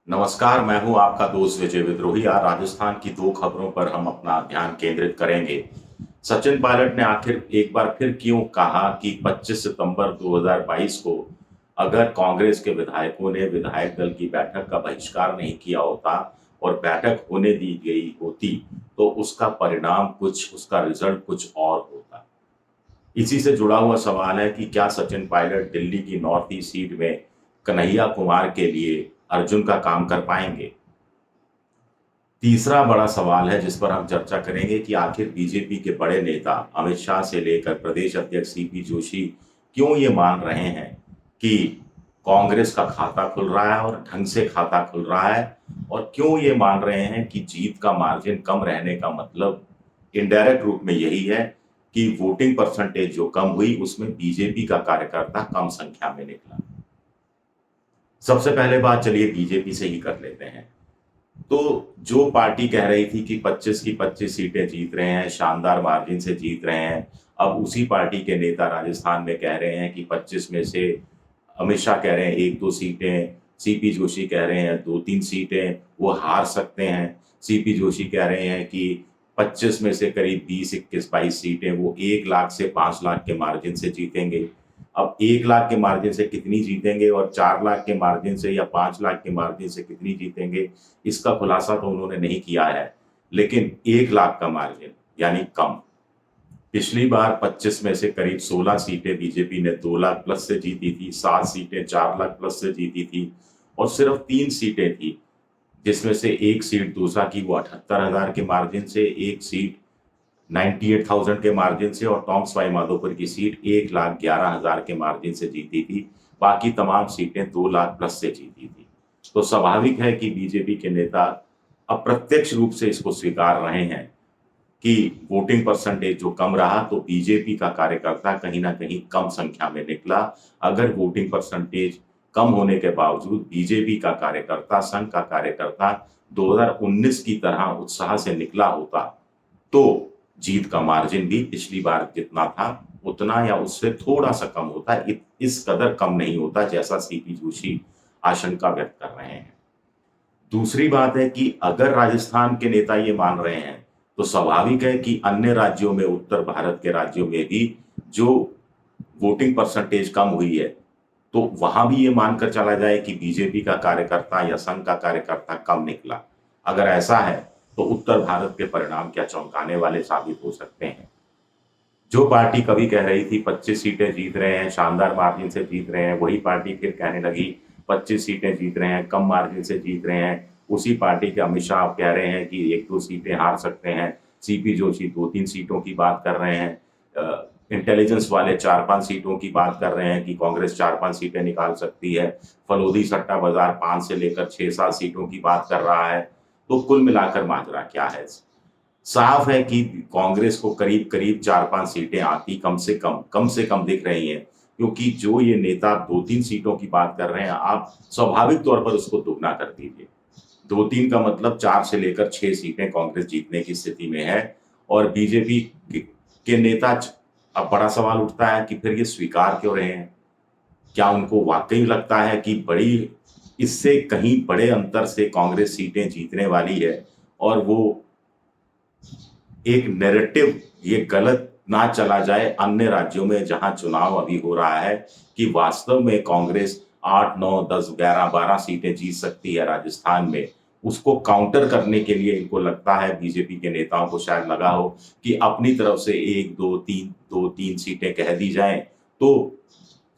नमस्कार, मैं हूं आपका दोस्त विजय विद्रोही। आज राजस्थान की दो खबरों पर हम अपना ध्यान केंद्रित करेंगे। सचिन पायलट ने आखिर एक बार फिर क्यों कहा कि 25 सितंबर 2022 को अगर कांग्रेस के विधायकों ने विधायक दल की बैठक का बहिष्कार नहीं किया होता और बैठक होने दी गई होती तो उसका परिणाम उसका रिजल्ट कुछ और होता। इसी से जुड़ा हुआ सवाल है कि क्या सचिन पायलट दिल्ली की नॉर्थ ईस्ट सीट में कन्हैया कुमार के लिए अर्जुन का काम कर पाएंगे। तीसरा बड़ा सवाल है जिस पर हम चर्चा करेंगे कि आखिर बीजेपी के बड़े नेता अमित शाह से लेकर प्रदेश अध्यक्ष सीपी जोशी क्यों ये मान रहे हैं कि कांग्रेस का खाता खुल रहा है और ढंग से खाता खुल रहा है, और क्यों ये मान रहे हैं कि जीत का मार्जिन कम रहने का मतलब इनडायरेक्ट रूप में यही है कि वोटिंग परसेंटेज जो कम हुई उसमें बीजेपी का कार्यकर्ता कम संख्या में निकला। सबसे पहले बात चलिए बीजेपी से ही कर लेते हैं। तो जो पार्टी कह रही थी कि 25 की 25 सीटें जीत रहे हैं, शानदार मार्जिन से जीत रहे हैं, अब उसी पार्टी के नेता राजस्थान में कह रहे हैं कि 25 में से अमित शाह कह रहे हैं एक दो सीटें, सीपी जोशी कह रहे हैं दो तीन सीटें वो हार सकते हैं। सीपी जोशी कह रहे हैं कि 25 में से करीब 20 21 22 सीटें वो 1 लाख से 5 लाख के मार्जिन से जीतेंगे। अब 1 लाख के मार्जिन से कितनी जीतेंगे और 4 लाख के मार्जिन से या 5 लाख के मार्जिन से कितनी जीतेंगे, इसका खुलासा तो उन्होंने नहीं किया है। लेकिन 1 लाख का मार्जिन यानी कम। पिछली बार 25 में से करीब 16 सीटें बीजेपी ने 2 लाख प्लस से जीती थी, 7 सीटें 4 लाख प्लस से जीती थी और सिर्फ 3 सीटें थी जिसमें से एक सीट दूसरा की वो 78,000 के मार्जिन से, एक सीट 98,000 के मार्जिन से और टॉम सवाई माधोपुर की सीट 1,11,000 के मार्जिन से जीती थी। बाकी तमाम सीटें 2 लाख प्लस से जीती थी। तो स्वाभाविक है कि बीजेपी के नेता अप्रत्यक्ष रूप से इसको स्वीकार रहे हैं कि वोटिंग परसेंटेज जो कम रहा तो बीजेपी का कार्यकर्ता कहीं ना कहीं कम संख्या में निकला। अगर वोटिंग परसेंटेज कम होने के बावजूद बीजेपी का कार्यकर्ता, संघ का कार्यकर्ता 2019 की तरह उत्साह से निकला होता तो जीत का मार्जिन भी पिछली बार जितना था उतना या उससे थोड़ा सा कम होता है। इस कदर कम नहीं होता जैसा सीपी जोशी आशंका व्यक्त कर रहे हैं। दूसरी बात है कि अगर राजस्थान के नेता ये मान रहे हैं तो स्वाभाविक है कि अन्य राज्यों में, उत्तर भारत के राज्यों में भी जो वोटिंग परसेंटेज कम हुई है तो वहां भी ये मानकर चला जाए कि बीजेपी का कार्यकर्ता या संघ का कार्यकर्ता कम निकला। अगर ऐसा है तो उत्तर भारत के परिणाम क्या चौंकाने वाले साबित हो सकते हैं। जो पार्टी कभी कह रही थी 25 सीटें जीत रहे हैं, शानदार मार्जिन से जीत रहे हैं, वही पार्टी फिर कहने लगी 25 सीटें जीत रहे हैं, कम मार्जिन से जीत रहे हैं। उसी पार्टी के अमित शाह कह रहे हैं कि एक दो सीटें हार सकते हैं। सीपी जोशी 2-3 सीटों की बात कर रहे हैं। इंटेलिजेंस वाले 4-5 सीटों की बात कर रहे हैं कि कांग्रेस 4-5 सीटें निकाल सकती है। फलोदी सट्टा बाजार 5 से लेकर 6-7 सीटों की बात कर रहा है। तो कुल मिलाकर माजरा क्या है? साफ है कि कांग्रेस को करीब करीब 4-5 सीटें आती कम से कम दिख रही हैं, क्योंकि जो ये नेता 2-3 सीटों की बात कर रहे हैं आप स्वाभाविक तौर पर उसको दुगना कर दीजिए। 2-3 का मतलब 4 से लेकर 6 सीटें कांग्रेस जीतने की स्थिति में है। और बीजेपी के नेता, अब बड़ा सवाल उठता है कि फिर ये स्वीकार क्यों रहे हैं? क्या उनको वाकई लगता है कि बड़ी इससे कहीं बड़े अंतर से कांग्रेस सीटें जीतने वाली है और वो एक नैरेटिव ये गलत ना चला जाए अन्य राज्यों में जहां चुनाव अभी हो रहा है कि वास्तव में कांग्रेस 8, 9, 10, 11, 12 सीटें जीत सकती है राजस्थान में। उसको काउंटर करने के लिए इनको लगता है, बीजेपी के नेताओं को शायद लगा हो कि अपनी तरफ से 1, 2, 3 सीटें कह दी जाएं तो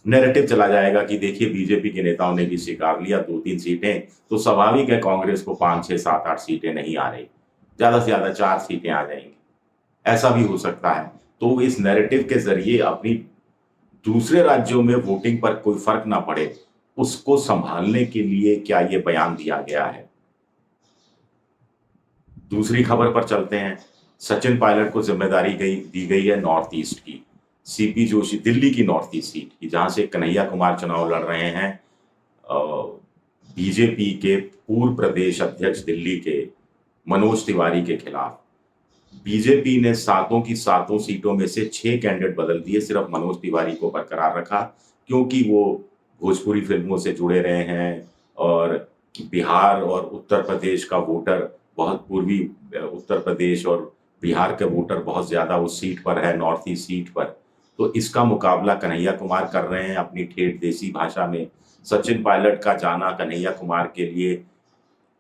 नैरेटिव चला जाएगा कि देखिए बीजेपी के नेताओं ने भी स्वीकार लिया 2-3 सीटें, तो स्वाभाविक है कांग्रेस को 5, 6, 7, 8 सीटें नहीं आ रही, ज्यादा से ज्यादा 4 सीटें आ जाएंगी। ऐसा भी हो सकता है। तो इस नैरेटिव के जरिए अपनी दूसरे राज्यों में वोटिंग पर कोई फर्क ना पड़े उसको संभालने के लिए क्या ये बयान दिया गया है। दूसरी खबर पर चलते हैं। सचिन पायलट को जिम्मेदारी दी गई है नॉर्थ ईस्ट की, सीपी जोशी दिल्ली की नॉर्थ ईस्ट सीट की, जहां से कन्हैया कुमार चुनाव लड़ रहे हैं बीजेपी के पूर्व प्रदेश अध्यक्ष दिल्ली के मनोज तिवारी के खिलाफ। बीजेपी ने 7 की 7 सीटों में से 6 कैंडिडेट बदल दिए, सिर्फ मनोज तिवारी को बरकरार रखा क्योंकि वो भोजपुरी फिल्मों से जुड़े रहे हैं और बिहार और उत्तर प्रदेश का वोटर बहुत पूर्वी उत्तर प्रदेश और बिहार के वोटर बहुत ज़्यादा उस सीट पर है, नॉर्थ ईस्ट सीट पर। तो इसका मुकाबला कन्हैया कुमार कर रहे हैं अपनी ठेठ देसी भाषा में। सचिन पायलट का जाना कन्हैया कुमार के लिए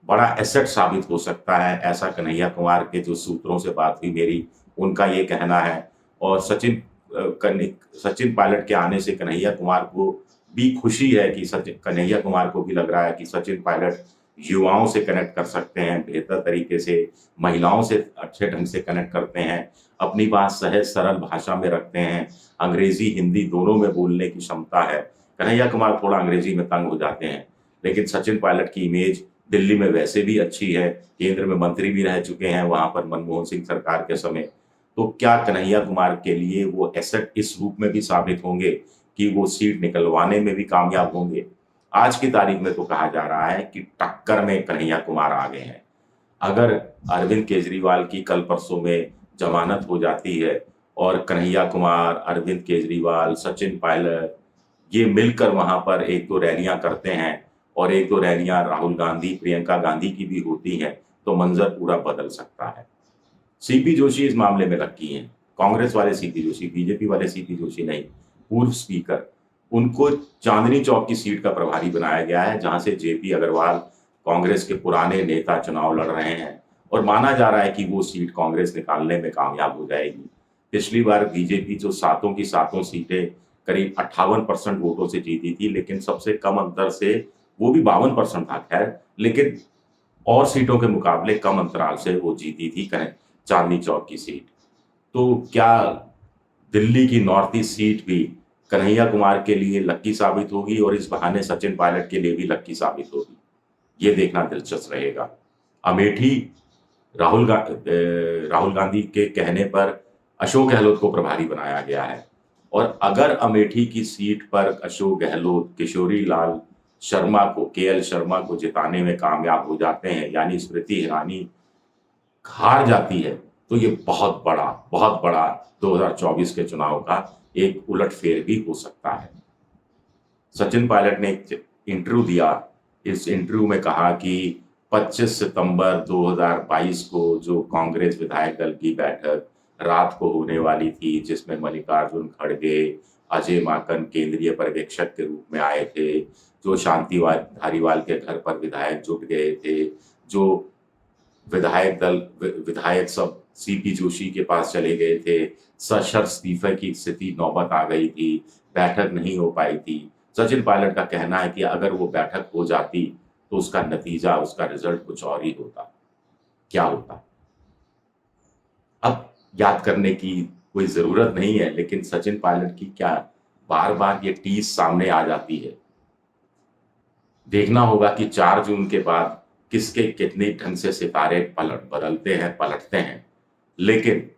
बड़ा एसेट साबित हो सकता है, ऐसा कन्हैया कुमार के जो सूत्रों से बात हुई मेरी, उनका ये कहना है। और सचिन पायलट के आने से कन्हैया कुमार को भी खुशी है कि कन्हैया कुमार को भी लग रहा है कि सचिन पायलट युवाओं से कनेक्ट कर सकते हैं बेहतर तरीके से, महिलाओं से अच्छे ढंग से कनेक्ट करते हैं, अपनी बात सहज सरल भाषा में रखते हैं, अंग्रेजी हिंदी दोनों में बोलने की क्षमता है। कन्हैया कुमार थोड़ा अंग्रेजी में तंग हो जाते हैं, लेकिन सचिन पायलट की इमेज दिल्ली में वैसे भी अच्छी है, केंद्र में मंत्री भी रह चुके हैं वहां पर मनमोहन सिंह सरकार के समय। तो क्या कन्हैया कुमार के लिए वो एसेट इस रूप में भी साबित होंगे कि वो सीट निकलवाने में भी कामयाब होंगे? आज की तारीख में तो कहा जा रहा है कि टक्कर में कन्हैया कुमार आगे हैं। अगर अरविंद केजरीवाल की कल परसों में जमानत हो जाती है और कन्हैया कुमार, अरविंद केजरीवाल, सचिन पायलट ये मिलकर वहां पर एक दो रैलियां करते हैं और एक दो रैलियां राहुल गांधी, प्रियंका गांधी की भी होती हैं, तो मंजर पूरा बदल सकता है। सीपी जोशी इस मामले में लक्की हैं। कांग्रेस वाले सीपी जोशी, बीजेपी वाले सीपी जोशी नहीं, पूर्व स्पीकर। उनको चांदनी चौक की सीट का प्रभारी बनाया गया है, जहां से जेपी अग्रवाल कांग्रेस के पुराने नेता चुनाव लड़ रहे हैं और माना जा रहा है कि वो सीट कांग्रेस निकालने में कामयाब हो जाएगी। पिछली बार बीजेपी जो सातों की सातों सीटें करीब 58% वोटों से जीती थी, लेकिन सबसे कम अंतर से, वो भी 52% था खैर, लेकिन और सीटों के मुकाबले कम अंतराल से वो जीती थी चांदनी चौक की सीट। तो क्या दिल्ली की नॉर्थ ईस्ट सीट भी कन्हैया कुमार के लिए लक्की साबित होगी और इस बहाने सचिन पायलट के लिए भी लक्की साबित होगी? ये देखना दिलचस्प रहेगा। अमेठी राहुल गांधी के कहने पर अशोक गहलोत को प्रभारी बनाया गया है और अगर अमेठी की सीट पर अशोक गहलोत किशोरी लाल शर्मा को, केएल शर्मा को जिताने में कामयाब हो जाते हैं, यानी स्मृति ईरानी हार जाती है, तो ये बहुत बड़ा 2024 के चुनाव का एक उलटफेर भी हो सकता है। सचिन पायलट ने एक इंटरव्यू दिया, इस इंटरव्यू में कहा कि 25 सितंबर 2022 को जो कांग्रेस विधायक दल की बैठक रात को होने वाली थी, जिसमें मल्लिकार्जुन खड़गे, अजय माकन केंद्रीय पर्यवेक्षक के रूप में आए थे, जो शांति धारीवाल के घर पर विधायक जुट गए थे, जो विधायक सब सीपी जोशी के पास चले गए थे, सशर्त इस्तीफे की स्थिति नौबत आ गई थी, बैठक नहीं हो पाई थी। सचिन पायलट का कहना है कि अगर वो बैठक हो जाती तो उसका नतीजा, उसका रिजल्ट कुछ और ही होता। क्या होता? अब याद करने की कोई जरूरत नहीं है, लेकिन सचिन पायलट की क्या बार बार ये टीस सामने आ जाती है। देखना होगा कि 4 जून के बाद किसके कितने ढंग से सितारे पलटते हैं। लेकिन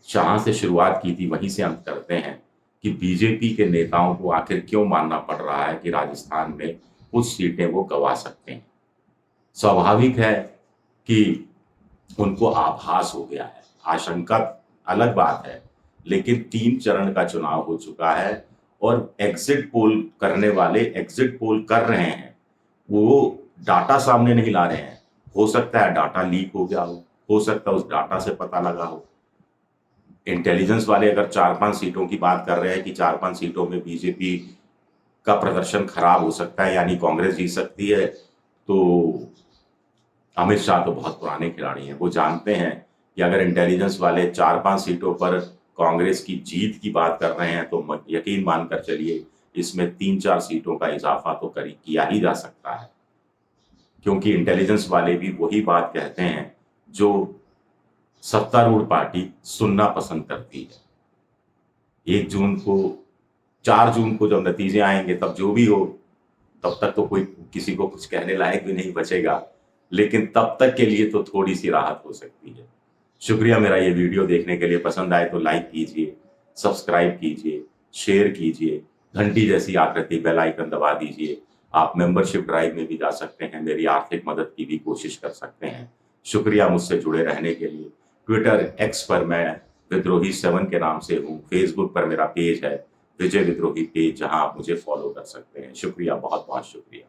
जहां से शुरुआत की थी वहीं से अंत करते हैं कि बीजेपी के नेताओं को आखिर क्यों मानना पड़ रहा है कि राजस्थान में कुछ सीटें वो गंवा सकते हैं। स्वाभाविक है कि उनको आभास हो गया है, आशंका अलग बात है, लेकिन 3 चरण का चुनाव हो चुका है और एग्जिट पोल करने वाले एग्जिट पोल कर रहे हैं, वो डाटा सामने नहीं ला रहे हैं। हो सकता है डाटा लीक हो गया हो सकता है उस डाटा से पता लगा हो। इंटेलिजेंस वाले अगर 4-5 सीटों की बात कर रहे हैं कि 4-5 सीटों में बीजेपी का प्रदर्शन खराब हो सकता है, यानी कांग्रेस जीत सकती है, तो अमित शाह तो बहुत पुराने खिलाड़ी हैं, वो जानते हैं कि अगर इंटेलिजेंस वाले 4-5 सीटों पर कांग्रेस की जीत की बात कर रहे हैं तो यकीन मानकर चलिए इसमें 3-4 सीटों का इजाफा तो किया ही जा सकता है, क्योंकि इंटेलिजेंस वाले भी वही बात कहते हैं जो सत्तारूढ़ पार्टी सुनना पसंद करती है। 4 जून को जब नतीजे आएंगे तब जो भी हो, तब तक तो कोई किसी को कुछ कहने लायक भी नहीं बचेगा, लेकिन तब तक के लिए तो थोड़ी सी राहत हो सकती है। शुक्रिया मेरा ये वीडियो देखने के लिए। पसंद आए तो लाइक कीजिए, सब्सक्राइब कीजिए, शेयर कीजिए, घंटी जैसी आकृति बेल आइकन दबा दीजिए। आप मेंबरशिप ड्राइव में भी जा सकते हैं, मेरी आर्थिक मदद की भी कोशिश कर सकते हैं। शुक्रिया मुझसे जुड़े रहने के लिए। ट्विटर एक्स पर मैं विद्रोही 7 के नाम से हूँ। फेसबुक पर मेरा पेज है विजय विद्रोही पेज, जहां आप मुझे फॉलो कर सकते हैं। शुक्रिया, बहुत बहुत शुक्रिया।